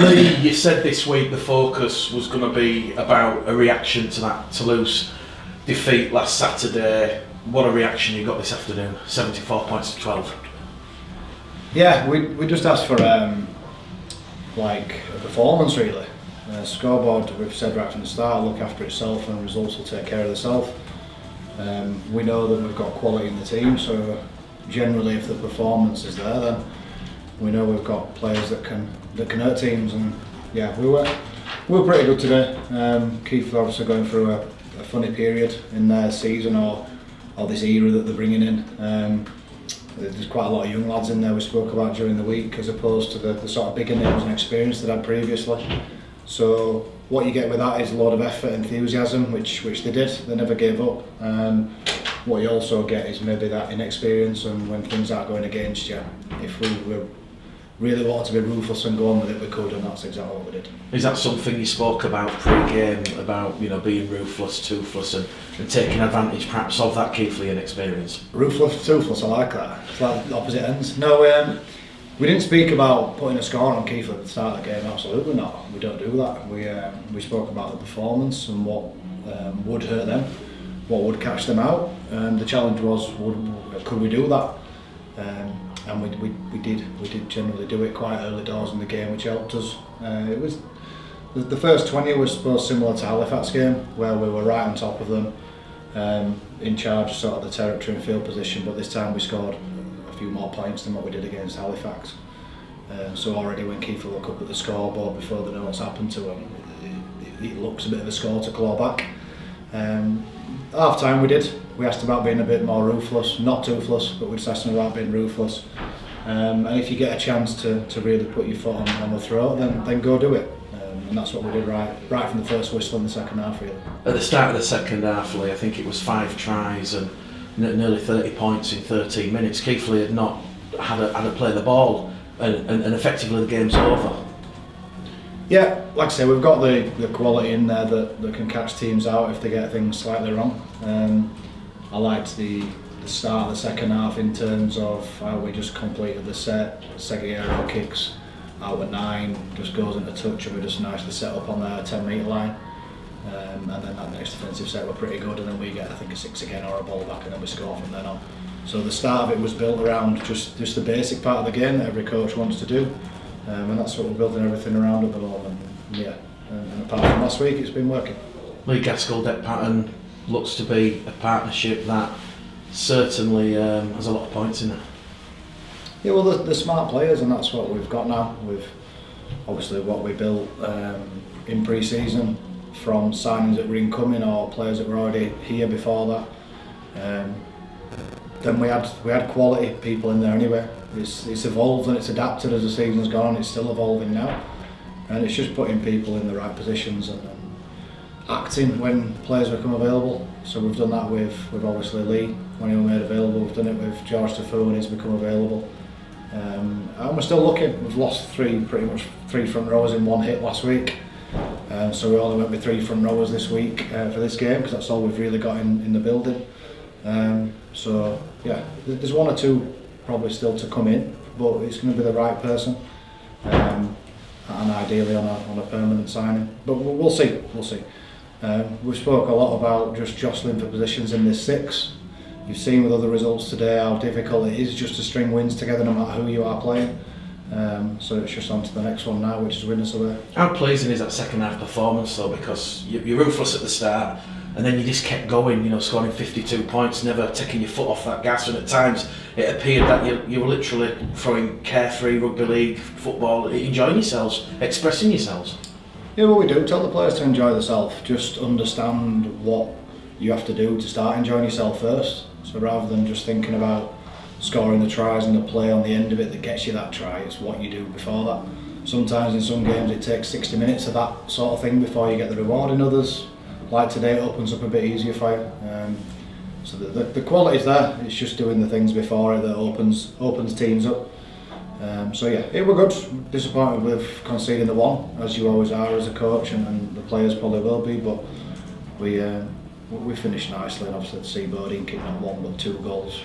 Lee, you said this week the focus was going to be about a reaction to that Toulouse defeat last Saturday. What a reaction you got this afternoon, 74 points to 12. Yeah, we just asked for a performance really. Scoreboard, we've said right from the start, look after itself and results will take care of themselves. We know that we've got quality in the team, so generally if the performance is there, then we know we've got players that can hurt teams. And yeah, we were pretty good today. Keighley obviously going through a funny period in their season or this era that they're bringing in. There's quite a lot of young lads in there we spoke about during the week, as opposed to the sort of bigger names and experience they'd had previously. So what you get with that is a lot of effort, enthusiasm, which they did. They never gave up. What you also get is maybe that inexperience, and when things aren't going against you, if we really wanted to be ruthless and go on with it, we could, and that's exactly what we did. Is that something you spoke about pre-game, about being ruthless, toothless, and taking advantage perhaps of that Keighley experience? Ruthless, toothless, I like that. It's like the opposite ends. No, we didn't speak about putting a score on Keighley at the start of the game. Absolutely not. We don't do that. We spoke about the performance and what would hurt them, what would catch them out. The challenge was, could we do that? And we did generally do it quite early doors in the game, which helped us. It was the first 20 was supposed similar to Halifax game, where we were right on top of them, in charge of sort of the territory and field position. But this time we scored a few more points than what we did against Halifax. So already when Keighley look up at the scoreboard before they know what's happened to them, it looks a bit of a score to claw back. Half time we asked about being a bit more ruthless, not toothless, but we just asked them about being ruthless. And if you get a chance to really put your foot on the throat, then go do it. And that's what we did right from the first whistle in the second half really. At the start of the second half, Lee, I think it was 5 tries and nearly 30 points in 13 minutes. Keighley had not had a play the ball, and effectively the game's over. Yeah, like I say, we've got the quality in there that can catch teams out if they get things slightly wrong. I liked the start of the second half in terms of how we just completed the set. Seguiero kicks out at 9, just goes into touch, and we just nicely set up on their 10-metre line. And then that next defensive set were pretty good, and then we get I think a 6 again or a ball back, and then we score from then on. So the start of it was built around just the basic part of the game that every coach wants to do. And that's what we're building everything around at the moment. Yeah, and apart from last week, it's been working. Lee Gaskell deck pattern looks to be a partnership that certainly has a lot of points in it. Yeah, well, they're smart players, and that's what we've got now. With obviously what we built in pre-season from signings that were incoming or players that were already here before that. Then we had quality people in there anyway. It's evolved and it's adapted as the season's gone. It's still evolving now, and it's just putting people in the right positions and acting when players become available. So we've done that with obviously Lee when he was made available. We've done it with George Tafu when he's become available, and we're still looking. We've lost pretty much three front rowers in one hit last week, so we only went with 3 front rowers this week for this game because that's all we've really got in the building. So yeah, there's 1 or 2 probably still to come in, but it's going to be the right person, and ideally on a permanent signing. But we'll see. We spoke a lot about just jostling for positions in this 6. You've seen with other results today how difficult it is just to string wins together no matter who you are playing. So it's just on to the next one now, which is win us away. How pleasing is that second half performance though, because you're ruthless at the start, and then you just kept going, scoring 52 points, never taking your foot off that gas, and at times it appeared that you were literally throwing carefree rugby league football, enjoying yourselves, expressing yourselves. Yeah, well, we do tell the players to enjoy themselves. Just understand what you have to do to start enjoying yourself first. So rather than just thinking about scoring the tries and the play on the end of it that gets you that try, it's what you do before that. Sometimes in some games it takes 60 minutes of that sort of thing before you get the reward. In others, like today, it opens up a bit easier for you. So the quality's there. It's just doing the things before it that opens teams up. So yeah, it were good. Disappointed with conceding the 1, as you always are as a coach, and the players probably will be. But we finished nicely, and obviously the Seaboarding kicking on 1 but 2 goals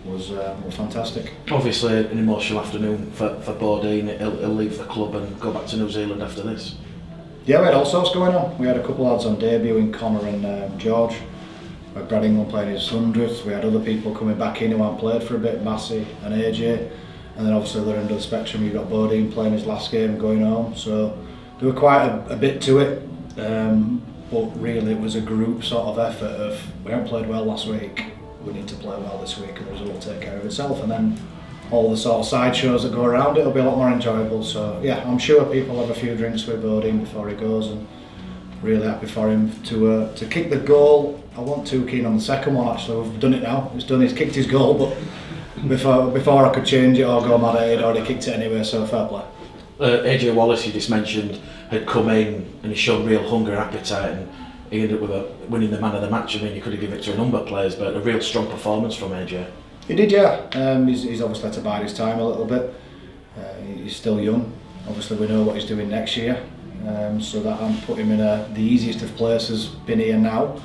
was fantastic. Obviously an emotional afternoon for Bodine. He'll leave the club and go back to New Zealand after this. Yeah, we had all sorts going on. We had a couple of lads on debut in Connor and George. We had Brad England playing his 100th. We had other people coming back in who hadn't played for a bit, Massey and AJ. And then obviously the other end of the spectrum, you've got Bodine playing his last game, going home. So there were quite a bit to it. But really it was a group sort of effort of, we haven't played well last week, we need to play well this week and the result will take care of itself. And then all the sort of side shows that go around it will be a lot more enjoyable. So yeah, I'm sure people have a few drinks with Bodine before he goes, and really happy for him to kick the goal. I wasn't too keen on the second one actually. We've done it now. He's done. He's kicked his goal, but before I could change it or go mad at it, he'd already kicked it anyway. So fair play. AJ Wallace, you just mentioned, had come in and he showed real hunger and appetite, and he ended up with winning the man of the match. I mean, you could have given it to a number of players, but a real strong performance from AJ. He did, yeah. He's obviously had to bide his time a little bit. He's still young. Obviously, we know what he's doing next year, so that I'm put him in the easiest of places. Been here now,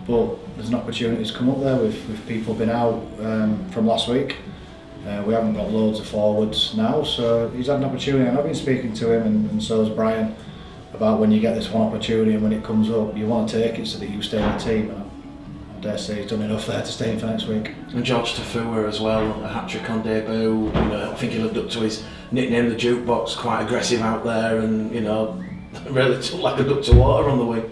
but there's an opportunity to come up there with people been out from last week. We haven't got loads of forwards now, so he's had an opportunity, and I've been speaking to him, and so has Brian, about when you get this one opportunity and when it comes up, you want to take it so that you stay in the team. And I dare say he's done enough there to stay in for next week. And George Tafua as well, a hat-trick on debut. I think he lived up to his nickname, the jukebox, quite aggressive out there, and really took like a duck to water on the wing.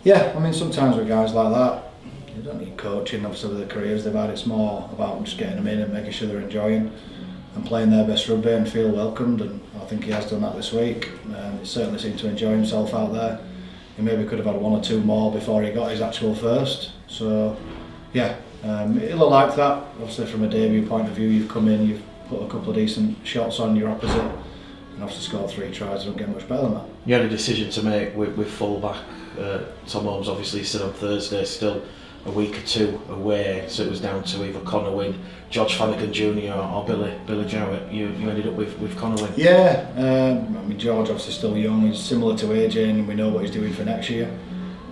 Yeah, I mean sometimes with guys like that, you don't need coaching. Obviously with the careers they've had, it's more about just getting them in and making sure they're enjoying and playing their best rugby and feel welcomed, and I think he has done that this week. He certainly seemed to enjoy himself out there. He maybe could have had one or two more before he got his actual first. So yeah, he'll have liked that. Obviously from a debut point of view, you've come in, you've put a couple of decent shots on your opposite, and obviously scored 3 tries. Don't get much better than that. You had a decision to make with full-back. Tom Holmes obviously said on Thursday, still a week or two away, so it was down to either Connor Wynne, George Flanagan Jr. or Billy Jowett. You ended up with Connor Wynne. Yeah, I mean George obviously still young. He's similar to AJ, and we know what he's doing for next year.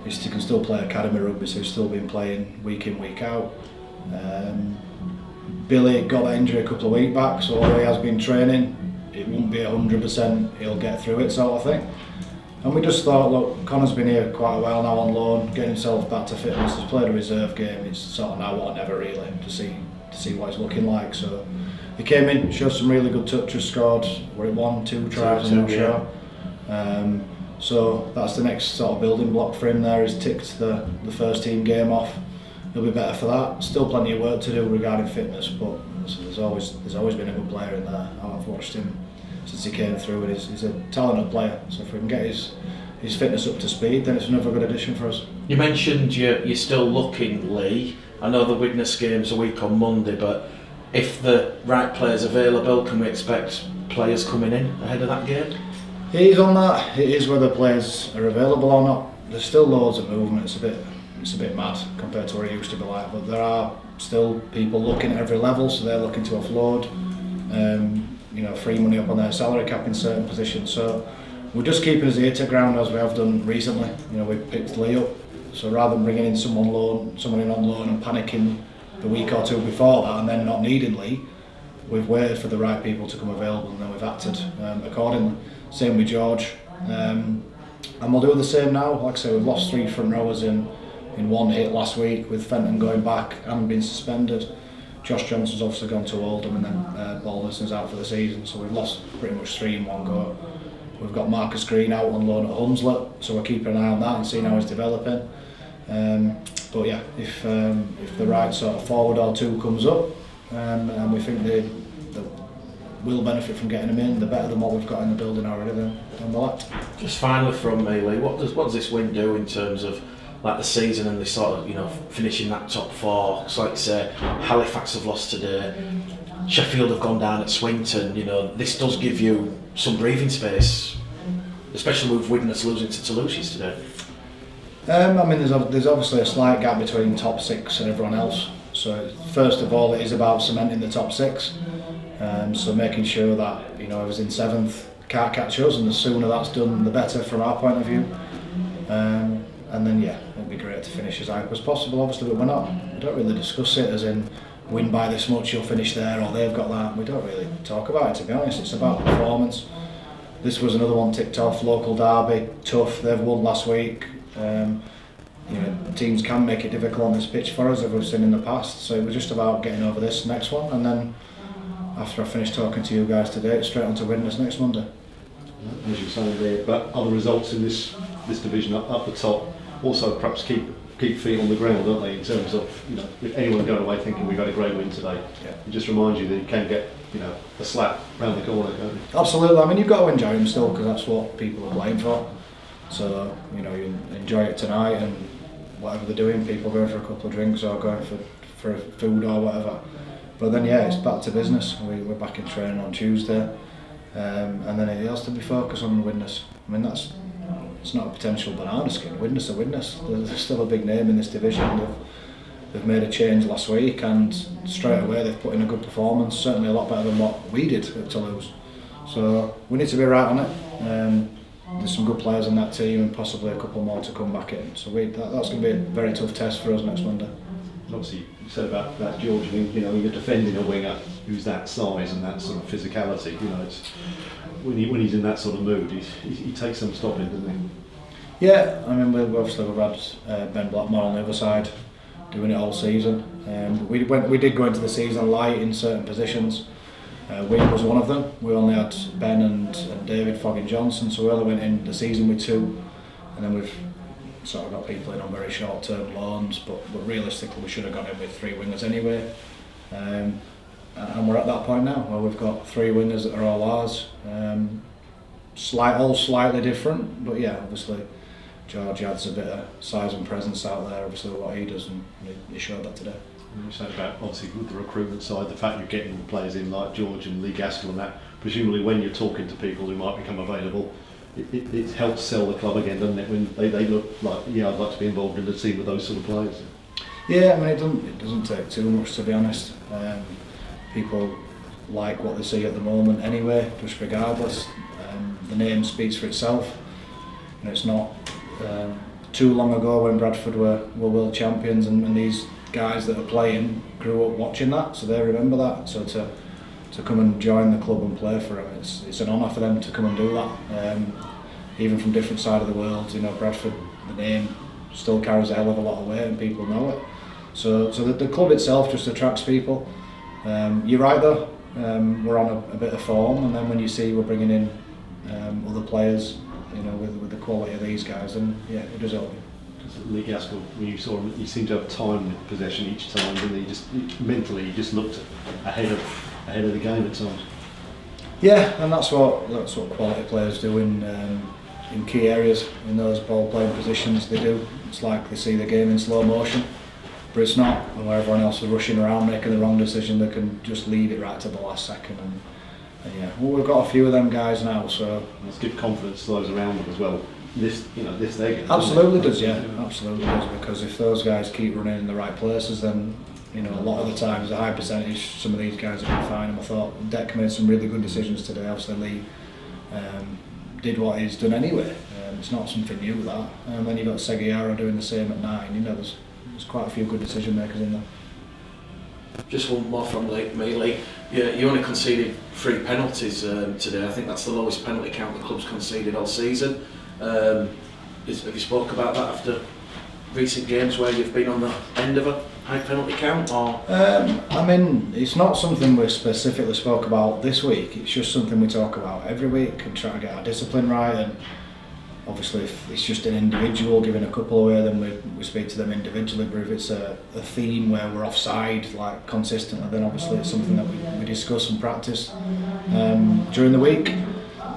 He can still play academy rugby, so he's still been playing week in, week out. Billy got that injury a couple of weeks back, so although he has been training, it won't be 100%. He'll get through it, sort of thing. And we just thought, look, Connor's been here quite a while now on loan, getting himself back to fitness. He's played a reserve game. It's sort of now or never really to see what he's looking like. So he came in, showed some really good touches, scored. Were it 1, 2 tries? I'm not sure. So that's the next sort of building block for him. There, he's ticked the first team game off. He'll be better for that. Still plenty of work to do regarding fitness, but there's always been a good player in there. I've watched him since he came through, and he's a talented player. So if we can get his fitness up to speed, then it's another good addition for us. You mentioned you're still looking, Lee. I know the Widnes game's a week on Monday, but if the right player's available, can we expect players coming in ahead of that game? He's on that. It is whether players are available or not. There's still loads of movement. It's a bit mad compared to what it used to be like, but there are still people looking at every level, so they're looking to offload. Free money up on their salary cap in certain positions. So we're just keeping his ear to the ground as we have done recently. We picked Lee up, so rather than bringing in someone in on loan and panicking the week or two before that and then not needing Lee, we've waited for the right people to come available, and then we've acted accordingly. Same with George, and we'll do the same now. Like I say, we've lost 3 front rowers in one hit last week, with Fenton going back and being suspended. Josh Johnson's obviously gone to Oldham, and then Balderson's out for the season, so we've lost pretty much 3 in one go. We've got Marcus Green out on loan at Hunslet, so we're keeping an eye on that and seeing how he's developing. But yeah, if the right sort of forward or 2 comes up, and we think they will benefit from getting them in, the better than what we've got in the building already, then we'll act. Just finally from me, Lee, what does this win do in terms of like the season and the sort of finishing that top 4? So like say Halifax have lost today, Sheffield have gone down at Swinton. This does give you some breathing space, especially with Widnes losing to Toulouse yesterday. I mean, there's obviously a slight gap between top 6 and everyone else. So first of all, it is about cementing the top 6. So making sure that whoever's in 7th can't catch us, and the sooner that's done, the better from our point of view. And then it'd be great to finish as high up as possible, obviously, but we don't really discuss it as in win by this much, you'll finish there, or they've got that. We don't really talk about it, to be honest. It's about performance. This was another one ticked off, local derby, tough, they've won last week. Teams can make it difficult on this pitch for us, as we've seen in the past, so it was just about getting over this next one, and then after I finished talking to you guys today, it's straight on to Widnes next Monday. As you were saying there, but other results in this division up the top also perhaps keep feet on the ground, don't they, in terms of, if anyone going away thinking we've got a great win today, it just reminds you that you can get a slap round the corner, can't you? Absolutely. I mean, you've got to enjoy them still, because that's what people are playing for. So you enjoy it tonight, and whatever they're doing, people going for a couple of drinks or going for food or whatever. But then it's back to business. We're back in training on Tuesday, and then it has to be focused on Widnes. I mean, it's not a potential banana skin. Widnes are Widnes. They're still a big name in this division. They've made a change last week, and straight away they've put in a good performance. Certainly a lot better than what we did at Toulouse. So we need to be right on it. There's some good players in that team, and possibly a couple more to come back in. So that's going to be a very tough test for us next Monday. And obviously, you said about George. I mean, you're defending a winger who's that size and that sort of physicality. It's when he's in that sort of mood, he takes some stopping, doesn't he? Yeah, I mean, we've had Ben Blackmore on the other side doing it all season. We did go into the season light in certain positions. Wing was one of them. We only had Ben and David Foggin Johnson, so we only went in the season with 2, and then we've sort of got people in on very short-term loans, but realistically we should have gone in with 3 wingers anyway. And we're at that point now where we've got 3 wingers that are all ours. All slightly different, but obviously George adds a bit of size and presence out there, obviously what he does, and he showed that today. You said about, obviously, with the recruitment side, the fact you're getting players in like George and Lee Gaskell and that, presumably when you're talking to people who might become available, it helps sell the club again, doesn't it, when they look like, I'd like to be involved in the team with those sort of players. Yeah, I mean, it doesn't take too much, to be honest. People like what they see at the moment anyway, just regardless. The name speaks for itself. It's not too long ago when Bradford were world champions, and these guys that are playing grew up watching that, so they remember that. So to come and join the club and play for them, it's an honour for them to come and do that. Even from different side of the world, Bradford, the name still carries a hell of a lot of weight, and people know it. So the club itself just attracts people. You're right though, we're on a bit of form, and then when you see we're bringing in other players, with the quality of these guys, then it does help you. Lee Gaskell, when you saw him, he seemed to have time with possession each time, didn't he? Mentally, he just looked ahead of the game at times. Yeah, and that's what quality players do in key areas, in those ball playing positions. They do. It's like they see the game in slow motion, but it's not. And where everyone else is rushing around making the wrong decision, they can just leave it right to the last second. And we've got a few of them guys now, so it's give confidence to those around them as well. This they get. Absolutely does, absolutely does. Because if those guys keep running in the right places, then a lot of the times, a high percentage, some of these guys are going to find them. I thought Deck made some really good decisions today. Obviously, Lee did what he's done anyway. It's not something new that. And then you've got Seguiara doing the same at 9. There's quite a few good decision makers in there. Just one more from me, Lee. You only conceded 3 penalties today. I think that's the lowest penalty count the club's conceded all season. Have you spoke about that after recent games where you've been on the end of a high penalty count? Or I mean, it's not something we specifically spoke about this week. It's just something we talk about every week and try to get our discipline right. And obviously, if it's just an individual giving a couple away, then we speak to them individually. But if it's a theme where we're offside like consistently, then obviously it's something that we discuss and practice during the week.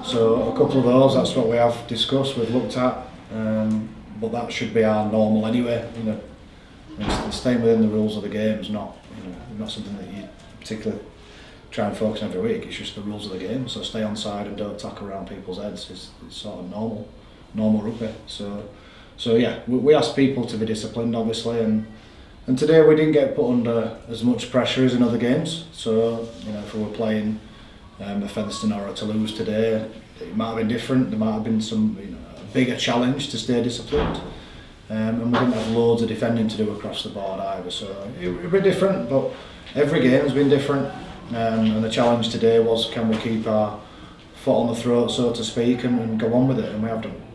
So a couple of those, that's what we have discussed, we've looked at, but that should be our normal anyway. It's staying within the rules of the game is not something that you particularly try and focus on every week. It's just the rules of the game. So stay on side and don't tackle around people's heads. It's sort of normal rugby. So we ask people to be disciplined, obviously, and today we didn't get put under as much pressure as in other games. So if we were playing a Featherstone or a Toulouse today, it might have been different. There might have been some a bigger challenge to stay disciplined, and we didn't have loads of defending to do across the board either. So it would be different, but every game has been different, and the challenge today was, can we keep our foot on the throat, so to speak, and go on with it, and we have done.